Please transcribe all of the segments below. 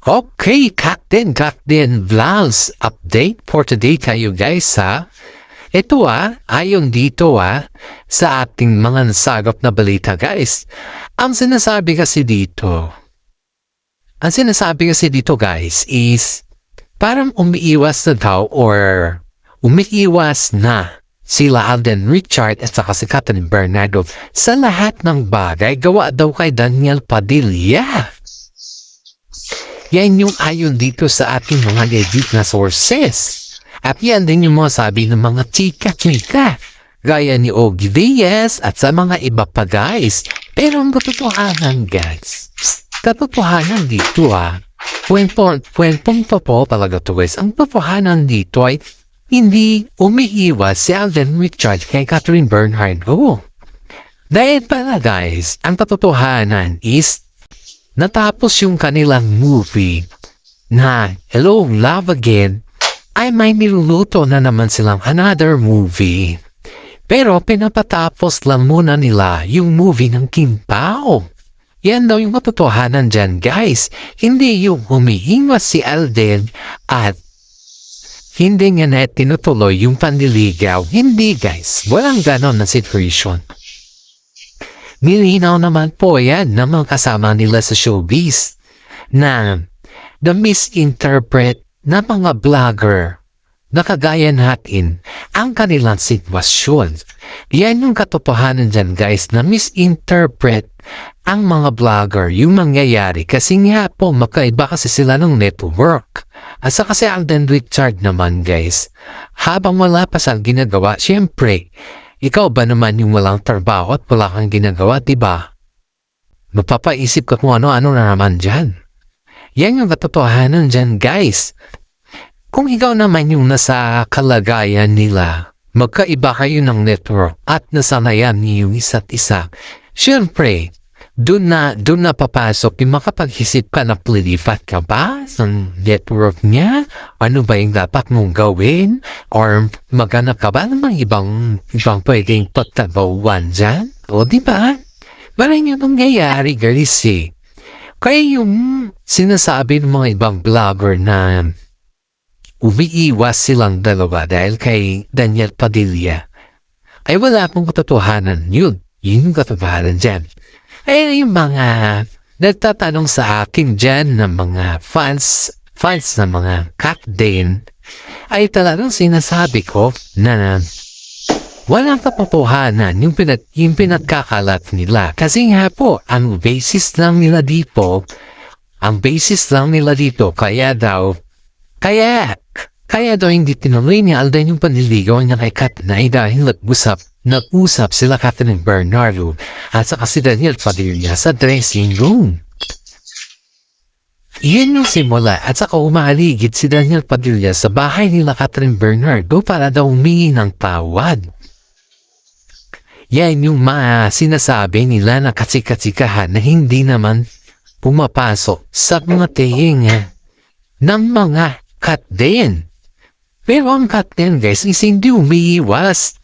Okay, Captain Vlogs update for today kayo guys ha. Ito ayon dito sa ating mga nasagap na balita guys. Ang sinasabi kasi dito guys is parang umiiwas na daw or umiiwas na sila Alden Richard at saka si Catherine Bernardo sa lahat ng bagay gawa daw kay Daniel Padilla. Yan yung ayon dito sa ating mga legit na sources. At yan din yung mga sabi ng mga chika-chika. Gaya ni Ogie Diaz at sa mga iba pa guys. Pero ang katotohanan guys. Katotohanan dito kwentong totoo talaga to guys. Ang katotohanan dito ay hindi umiiwas si Alden Richard kay Catherine Bernardo. Dahil pala guys, ang katotohanan is natapos yung kanilang movie na Hello Love Again ay may niluluto na naman silang another movie. Pero pinapatapos lang muna nila yung movie ng Kim Pao. Yan daw yung katotohanan dyan guys. Hindi yung humihingas si Alden at hindi nga na tinutuloy yung panliligaw. Hindi guys, walang ganon na situation. Nilinaw naman po yan ng mga kasama nila sa showbiz na the misinterpret na mga vlogger na kagaya natin ang kanilang sitwasyon. Yan yung katotohanan dyan guys na misinterpret ang mga vlogger yung mangyayari kasi nga po makaiba kasi sila ng network. At saka si Alden Richard naman guys, habang wala pa siyang ginagawa, syempre, ikaw ba naman yung walang trabaho at wala kang ginagawa, diba? Mapapaisip ka kung ano-ano na naman dyan. Yan yung katotohanan dyan, guys. Kung ikaw naman yung nasa kalagayan nila, magkaiba kayo ng network at nasanayan niyo yung isa't isa, syempre, doon na papasok yung makapag-isip ka na lilipat ka ba sa network niya? Ano ba yung dapat mong gawin? Or maghanap ka ba ng mga ibang pwedeng pagtabawan dyan? O diba? Parang yung nangyayari guys eh. Kaya yung sinasabi ng mga ibang vlogger na umiiwas silang dalawa dahil kay Daniel Padilla ay wala pong katotohanan yun. Yun yung katotohanan dyan. Ay yung mga nagtatanong sa akin dyan ng mga fans na mga Captain ay talagang sinasabi ko na walang katotohanan yung pinagkakalat nila. Kasi nga po, ang basis lang nila dito, kaya daw hindi tinuloy ni Alden yung panliligaw niya kay Katnay dahil nag-usap sila Catherine Bernardo at saka si Daniel Padilla sa dressing room. Iyan yung simula at saka umaligid si Daniel Padilla sa bahay nila Catherine Bernardo para daw humingi ng tawad. Yan yung sinasabi nila na katsika-tsikahan na hindi naman pumapasok sa mga tinga ng mga Captain. Pero ang Captain guys is hindi umiiwas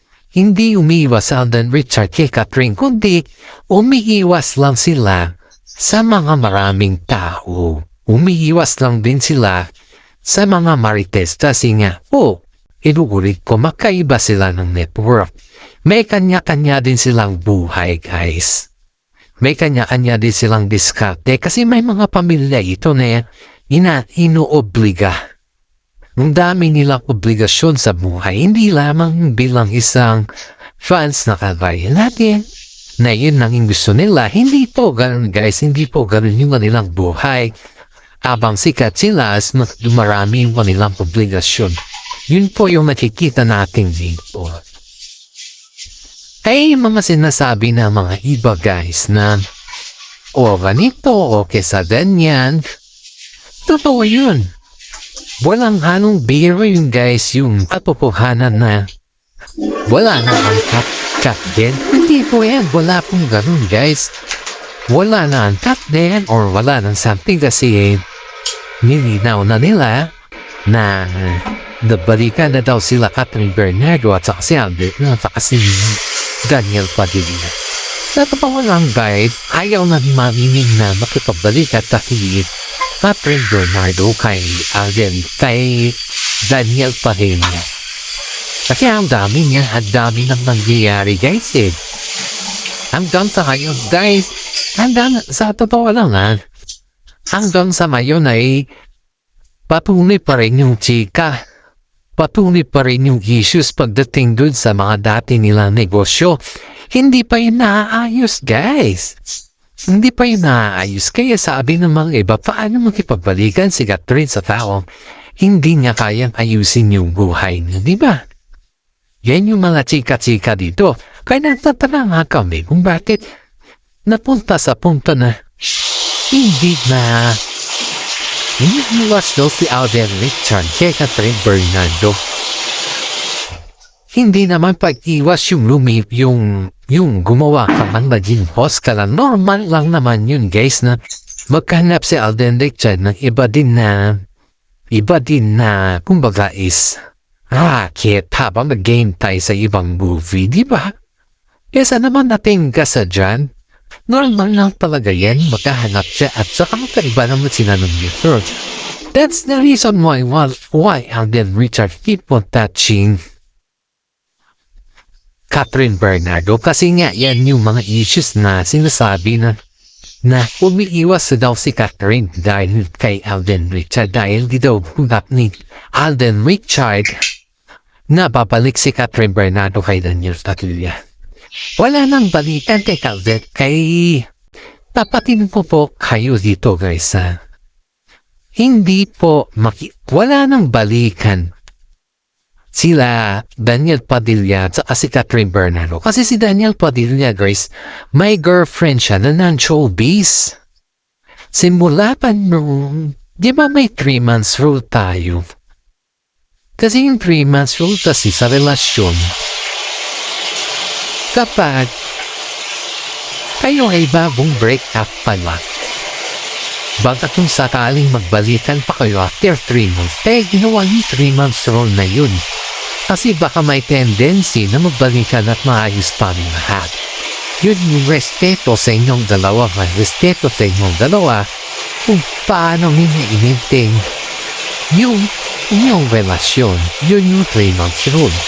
Alden Richard kay Catherine, kundi umiiwas lang sila sa mga maraming tao. Umiiwas lang din sila sa mga marites kasi nga, inuulit ko, makaiba sila ng network. May kanya-kanya din silang buhay guys. May kanya-kanya din silang diskarte kasi may mga pamilya ito na inuobliga. Ang dami nilang obligasyon sa buhay, hindi lamang bilang isang fans na kagaya natin, na yun lang yung gusto nila. Hindi po ganun guys, hindi po ganun yung kanilang buhay. Abang sikat sila, mas marami yung kanilang obligasyon. Yun po yung makikita natin dito. Ay mga sinasabi na mga iba guys na ganito o kesa ganyan, totoo yun. Walang halong biro yung guys yung katotohanan na wala na ang Captain. Hindi po yan, wala pong ganun guys. Wala na ang Captain or wala na something kasi nilinaw na nila na nabalikan na daw sila Catherine Bernardo at saka si Albert at saka si Daniel Padilla. Sa totoo lang guys, ayaw na marinig na makipabalik at Catherine Bernardo kay Alden, kay Daniel Padilla. Kasi ang dami niya, ang dami nang nangyayari guys eh. Hanggang sa ngayon guys, sa totoo lang hanggang sa ngayon ay patuloy pa rin yung chika. Patuloy pa rin yung issues pagdating dun sa mga dati nilang negosyo. Hindi pa yun naaayos guys. Hindi pa yun naaayos. Kaya sabi ng mga iba, paano makipagbalikan si Catherine sa taong hindi niya kayang ayusin yung buhay niya, di ba? Yan yung mga chika-chika dito. Kaya nagtatala nga kami kung bakit napunta sa punto na hindi na iniwas daw si Alden Richard kay Catherine Bernardo. Hindi naman pag-iwas yung gumawa ka man maging host ka lang. Normal lang naman yun guys na maghanap si Alden Richard ng iba din na kumbaga is racket habang nag-game tayo sa ibang movie, di ba? Kesa naman natin ka dyan, normal lang talaga yan, magkahanap siya at saka magkaiba naman sila ng research. That's the reason why Alden Richard keep on touching Catherine Bernardo kasi nga yan yung mga issues na sinasabi na umiiwas daw si Catherine dahil kay Alden Richard dahil di daw hugap ni Alden Richard na babalik si Catherine Bernardo kay Daniel Padilla. Wala nang balikan kay Alden kay tapatin po kayo dito guys hindi po wala nang balikan sila Daniel Padilla at saka si Catherine Bernardo. Kasi si Daniel Padilla, guys, may girlfriend siya na non-showbiz. Simula pa nung, di ba may 3 months rule tayo? Kasi yung 3 months rule kasi sa relasyon, kapag kayo ay bagong break up pala, baka kung sakaling magbalikan pa kayo after 3 months, ginawa yung 3 months rule na yun. Kasi baka may tendency na magbalikan at maayos pa rin lahat. Yun yung respeto sa inyong dalawa, may respeto sa inyong dalawa kung paano ninyo i-maintain yung inyong relasyon. Yun yung 3 months rule.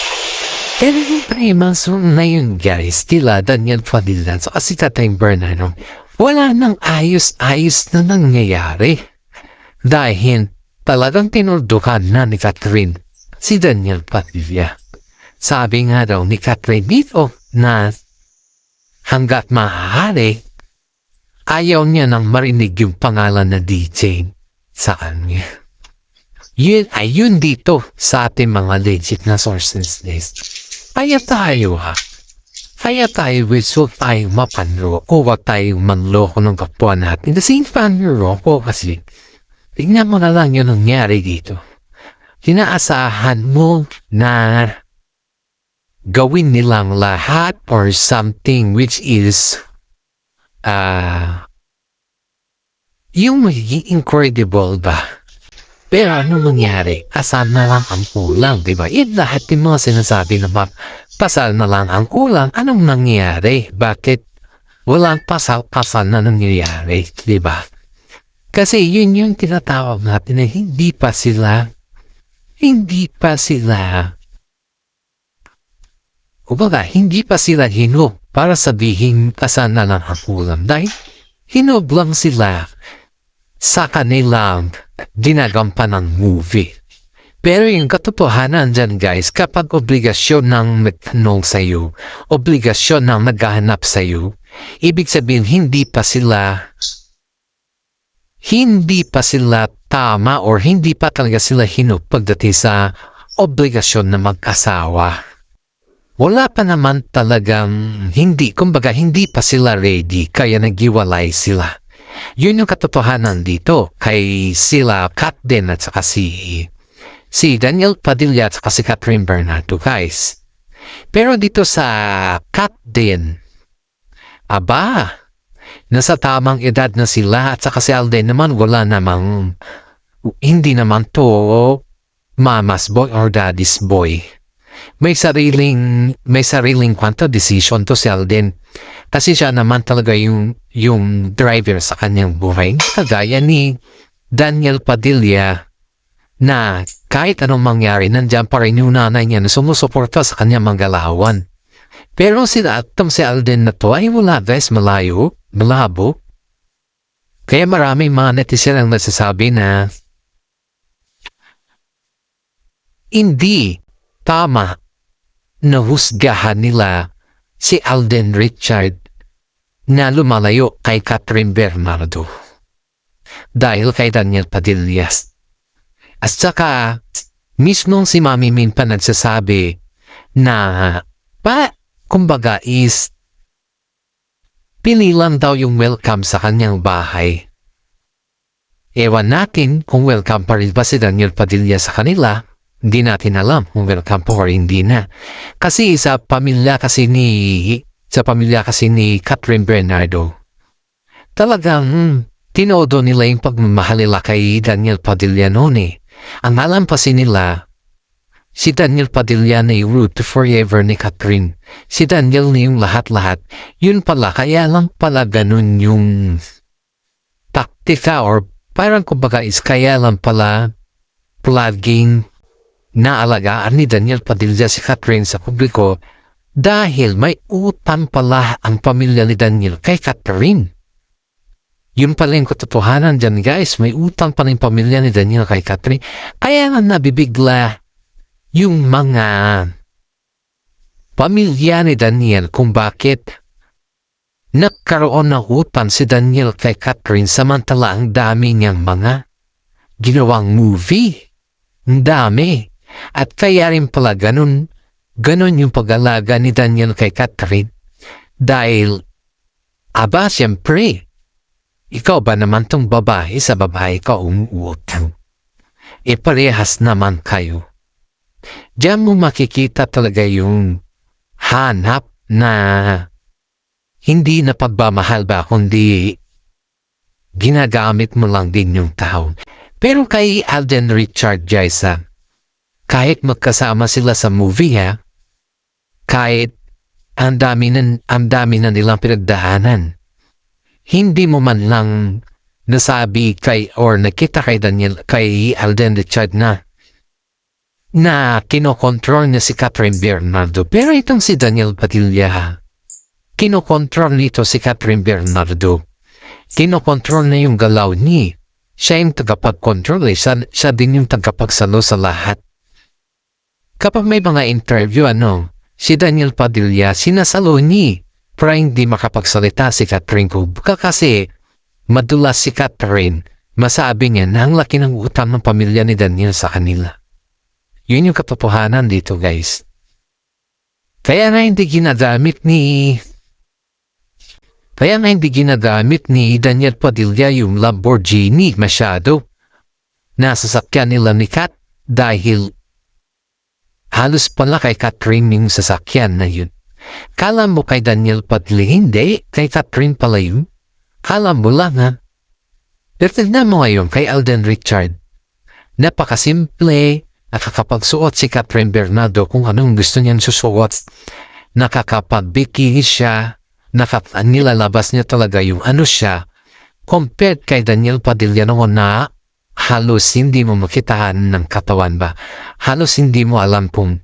Pero yung 3 months rule na yun guys, tila Daniel Padilla so kasi Catherine Bernardo, wala nang ayos-ayos na nangyayari. Dahil talagang tinuldukan na ni Catherine si Daniel Padilla. Sabi nga daw ni Catherine dito na hanggat maaari, ayaw niya nang marinig yung pangalan na DJ sa kanya. Yun dito sa ating mga legit na sources list. Kaya tayo with so tayo mapanro o wag tayong manloko ng kapwa natin. The same panloko kasi tingnan mo na lang yun nangyari dito. Inaasahan mo na gawin nilang lahat or something which is yung magiging incredible ba? Pero ano nangyari? Asan na lang ang kulang, diba? Lahat yung mga sinasabi na pasal na lang ang kulang. Anong nangyari? Bakit walang pasal na nangyayari, diba? Kasi yun yung tinatawag natin na hindi pa sila hindi pa sila hinog para sabihin kasan na lang ang kulang dahil hinog lang sila sa kanilang ginagampan ng movie. Pero yung katotohanan dyan guys, kapag obligasyon ng nagtanong sa'yo, obligasyon ng naghahanap sa'yo, ibig sabihin hindi pa sila tama or hindi pa talaga sila hinog pagdating sa obligasyon na mag-asawa. Wala pa naman talagang kumbaga hindi pa sila ready kaya naghiwalay sila. Yun yung katotohanan dito kay sila Kat din at saka si Daniel Padilla at saka si Catherine Bernardo guys. Pero dito sa Kat din, nasa tamang edad na sila at saka si Alden naman hindi naman to mama's boy or daddy's boy. May sariling decision to si Alden. Kasi siya naman talaga yung driver sa kanyang buhay. Kagaya ni Daniel Padilla na kahit anong mangyari, nandiyan pa rin yung nanay niya na sumusuporta sa kanyang manggalawan. Pero si Alden na to ay wala guys, malayo, malabo. Kaya maraming mga netizen ang nagsasabi na hindi tama na husgahan nila si Alden Richard na lumalayo kay Catherine Bernardo dahil kay Daniel Padilla. At saka, mismong si Mami Min pa nagsasabi na kumbaga is pili lang daw yung welcome sa kanyang bahay. Ewan natin kung welcome pa rin ba si Daniel Padilla sa kanila. Hindi natin alam kung welcome po or hindi na. Kasi sa pamilya kasi ni Catherine Bernardo, talagang tinodo nila yung pagmamahal nila kay Daniel Padilla noon eh. Ang alam pa nila, si Daniel Padilla na yung root to forever ni Catherine. Si Daniel na yung lahat-lahat. Yun pala, kaya lang pala ganun yung taktika or parang kumbaga is kaya lang pala plugin naalagaan ni Daniel Padilla si Catherine sa publiko dahil may utang pala ang pamilya ni Daniel kay Catherine. Yun pala yung katotohanan dyan guys, may utang pala yung pamilya ni Daniel kay Catherine. Kaya nga nabibigla yung mga pamilya ni Daniel kung bakit nagkaroon ng utang si Daniel kay Catherine samantala ang dami niyang mga ginawang movie. Ang dami. At kaya rin pala ganun yung pag-alaga ni Daniel kay Catherine. Dahil, siyempre, ikaw ba naman tong babae sa babae ka umuutang? Parehas naman kayo. Diyan mo makikita talaga yung hanap na hindi na pagmamahal ba kundi ginagamit mo lang din yung tao. Pero kay Alden Richard Jaisa, kahit magkasama sila sa movie kahit ang dami na nilang pinagdaanan, hindi mo man lang nasabi or nakita kay Alden Richard na kinokontrol niya si Catherine Bernardo. Pero itong si Daniel Padilla, kinokontrol nito si Catherine Bernardo. Kinokontrol na yung galaw ni. Siya yung tagapag-control siya din yung tagapagsalo sa lahat. Kapag may mga interview si Daniel Padilla sinasalo ni para hindi makapagsalita si Catherine Kubka kasi madulas si Catherine. Masabi niya na ang laki ng utang ng pamilya ni Daniel sa kanila. Yun yung katotohanan dito guys. Kaya na hindi ginagamit ni Daniel Padilla yung Lamborghini masyado. Nasasakyan nila ni Kat dahil halos pala kay Catherine yung sasakyan na yun. Kala mo kay Daniel Padilla, hindi. Kay Catherine pala yun. Kala mo lang Pero tignan mo ngayon kay Alden Richard. Napakasimple. Nakakapagsuot si Catherine Bernardo kung anong gusto niyang susuot. Nakakapagbikini siya. Nilalabas niya talaga yung siya. Compared kay Daniel Padilla noon na halos hindi mo makitaan ng katawan ba. Halos hindi mo alam kung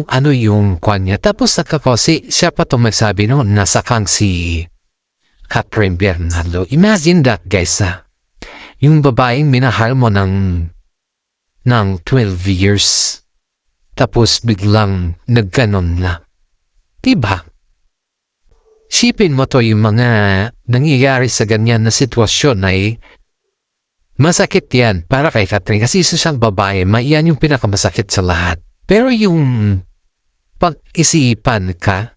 ano yung kanya. Tapos siya pa ito magsabi noon nasa kang si Catherine Bernardo. Imagine that guys yung babaeng minahal mo ng 12 years. Tapos biglang nagganon na. Diba? Sipin mo to yung mga nangyayari sa ganyan na sitwasyon ay masakit yan para kay Catherine kasi isa siyang babae, yan yung pinakamasakit sa lahat. Pero yung pag-isipan ka,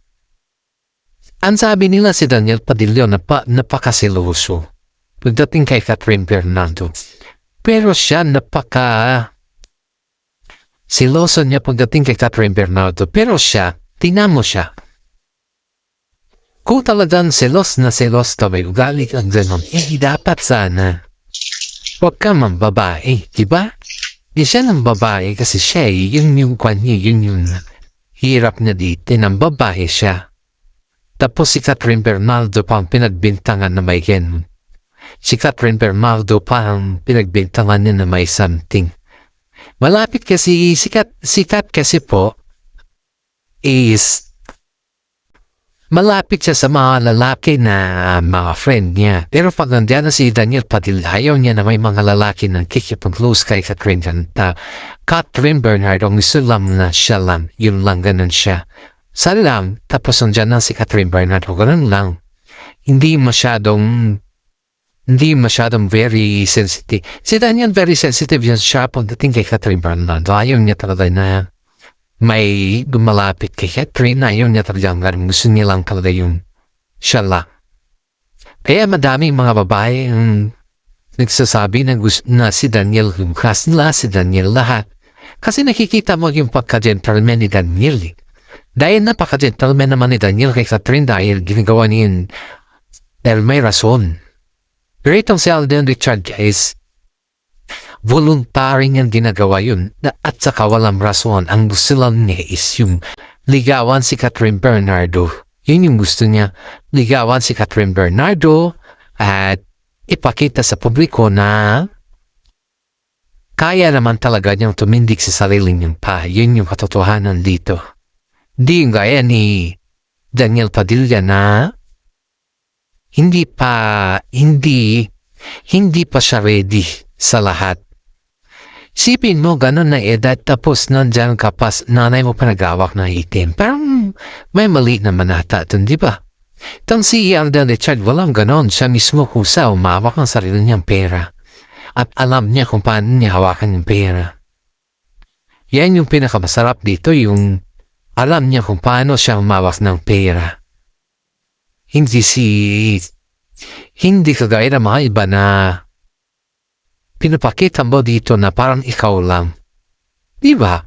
ang sabi nila si Daniel Padilla napakasiloso pagdating kay Catherine Bernardo. Pero siya siloso niya pagdating kay Catherine Bernardo. Pero siya, tingnan mo siya. Kung talagang selos na selos ka may ugali kang ganon, dapat sana huwag ka mang babae, diba? Di siya ng babae kasi siya yun yung kanya, yun yung hirap na dito ng babae siya. Tapos si Catherine Bernardo pang pinagbintangan na may ganon. Si Catherine Bernardo pa ang pinagbintangan niya na may something. Malapit kasi, si Kat kasi po is malapit siya sa mga lalaki na mga friend niya. Pero pag nandiyan na si Daniel Padilla, ayaw niya na may mga lalaki na kikipag-close kay Catherine. Catherine Bernardo, ang gusto lang na siya lang. Yun lang, ganun siya. Saan lang, tapos nandiyan na si Catherine Bernardo, ganun lang. Hindi masyadong very sensitive. Si Daniel very sensitive yan siya pagdating kay Catherine Bernardo. Ayaw niya talaga na may dumalapit kay Catherine na yun niya talagang gusto niya lang talaga yung siya lang. Kaya madaming mga babae ang nagsasabi na si Daniel Lucas nila, si Daniel lahat. Kasi nakikita mo yung pagka-gentleman ni Daniel. Dahil napaka-gentleman naman ni Daniel kay Catherine dahil ginagawa niya yun dahil may rason. Pero itong si Alden Richard guys, voluntary niyang ginagawa yun at saka walang rason. Ang gusto lang niya is yung ligawan si Catherine Bernardo. Yun yung gusto niya. Ligawan si Catherine Bernardo at ipakita sa publiko na kaya naman talaga niyang tumindig sa sarili niyang pa. Yun yung katotohanan dito. Di yung gaya ni Daniel Padilla na hindi pa siya ready sa lahat. Sipin mo, ganun na edad, tapos nandyan ka pa, nanay mo pa nag-awak na itim. Parang may mali naman ata dun, di ba? Itong si Alden Richard, walang ganon. Siya mismo kusa, umawak ng sarili niyang pera. At alam niya kung paano niya hawakan yung pera. Yan yung pinakamasarap dito, yung alam niya kung paano siya umawak ng pera. Hindi kagaya ng mga iba na pinapakita mo dito na parang ikaw lang. Diba?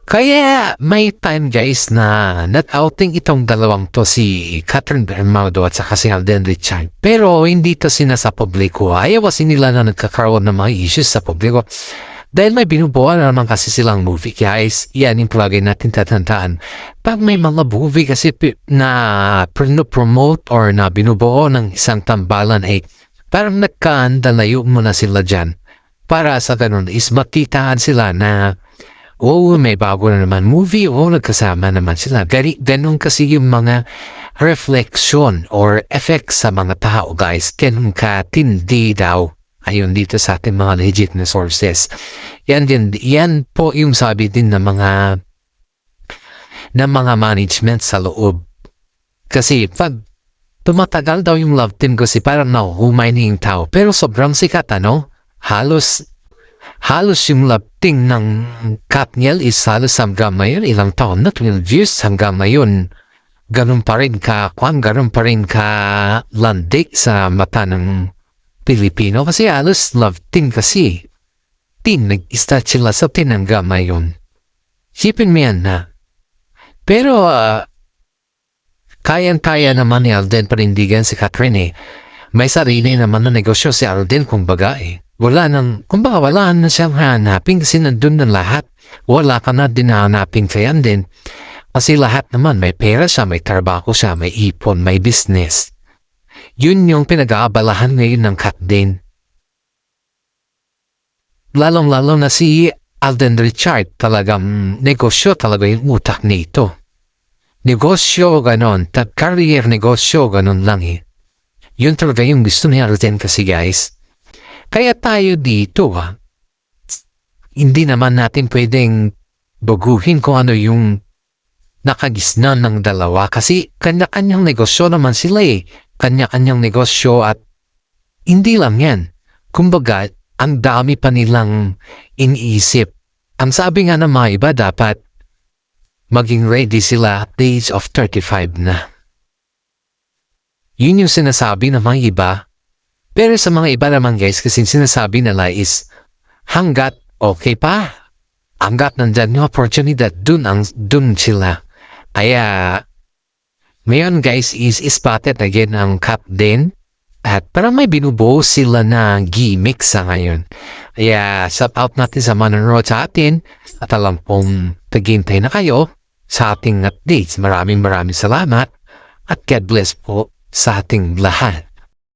Kaya may time guys na nag-outing itong dalawang to, si Catherine Bernardo at saka si Alden Richard. Pero hindi to sinasa publiko. Ayaw kasi nila na nagkakaroon ng mga issues sa publiko. Dahil may binubuo na naman kasi silang movie guys. Yan yung palagi natin tatandaan. Pag may mga movie kasi na promote or na binubuo ng isang tambalan parang nagkaandalayo mo na sila dyan. Para sa ganun is makitaan sila na may bago na naman movie nagkasama naman sila. Ganun kasi yung mga reflection or effect sa mga tao guys. Ganun katindi daw. Ayun dito sa ating mga legit na sources. Yan po yung sabi din ng mga management sa loob. Kasi pag tumatagal daw yung love team kasi parang nahuhumay na yung tao. Pero sobrang sikat halos yung love team ng Katniel is halos hanggang ngayon, ilang taon na, 12 years hanggang ngayon. Ganun pa rin ka landik sa mata ng Pilipino kasi halos love team kasi. Nag-start sila sa hanggang ngayon. Sipin mo yan na. Pero kayang-kaya naman ni Alden panindigan si Catherine May sarili naman na negosyo si Alden kumbaga Wala na siyang hanapin kasi nandun na lahat. Wala ka na din hanapin kay Alden. Kasi lahat naman may pera siya, may trabaho siya, may ipon, may business. Yun yung pinag-aabalahan ngayon ng Kat din. Lalong-lalo na si Alden Richard talagang negosyo talaga yung utak nito. Negosyo ganon, career negosyo ganon lang Yun talaga yung gusto ni Alden kasi guys. Kaya tayo dito hindi naman natin pwedeng baguhin kung ano yung nakagisnan ng dalawa kasi kanya-kanyang negosyo naman sila Kanya-kanyang negosyo at hindi lang yan. Kumbaga, ang dami pa nilang iniisip. Ang sabi nga ng mga iba dapat maging ready sila at the age of 35 na. Yun yung sinasabi ng mga iba. Pero sa mga iba naman guys, kasi sinasabi nila is hanggat okay pa. Hanggat nandyan yung opportunity, dun sila. Kaya ngayon guys is spotted again ang Kat din. At parang may binubuo sila na gimmick sa ngayon. Kaya shout out natin sa manonood sa atin. At alam kong taghintay na kayo sa ating updates. Maraming salamat. At God bless po sa ating lahat.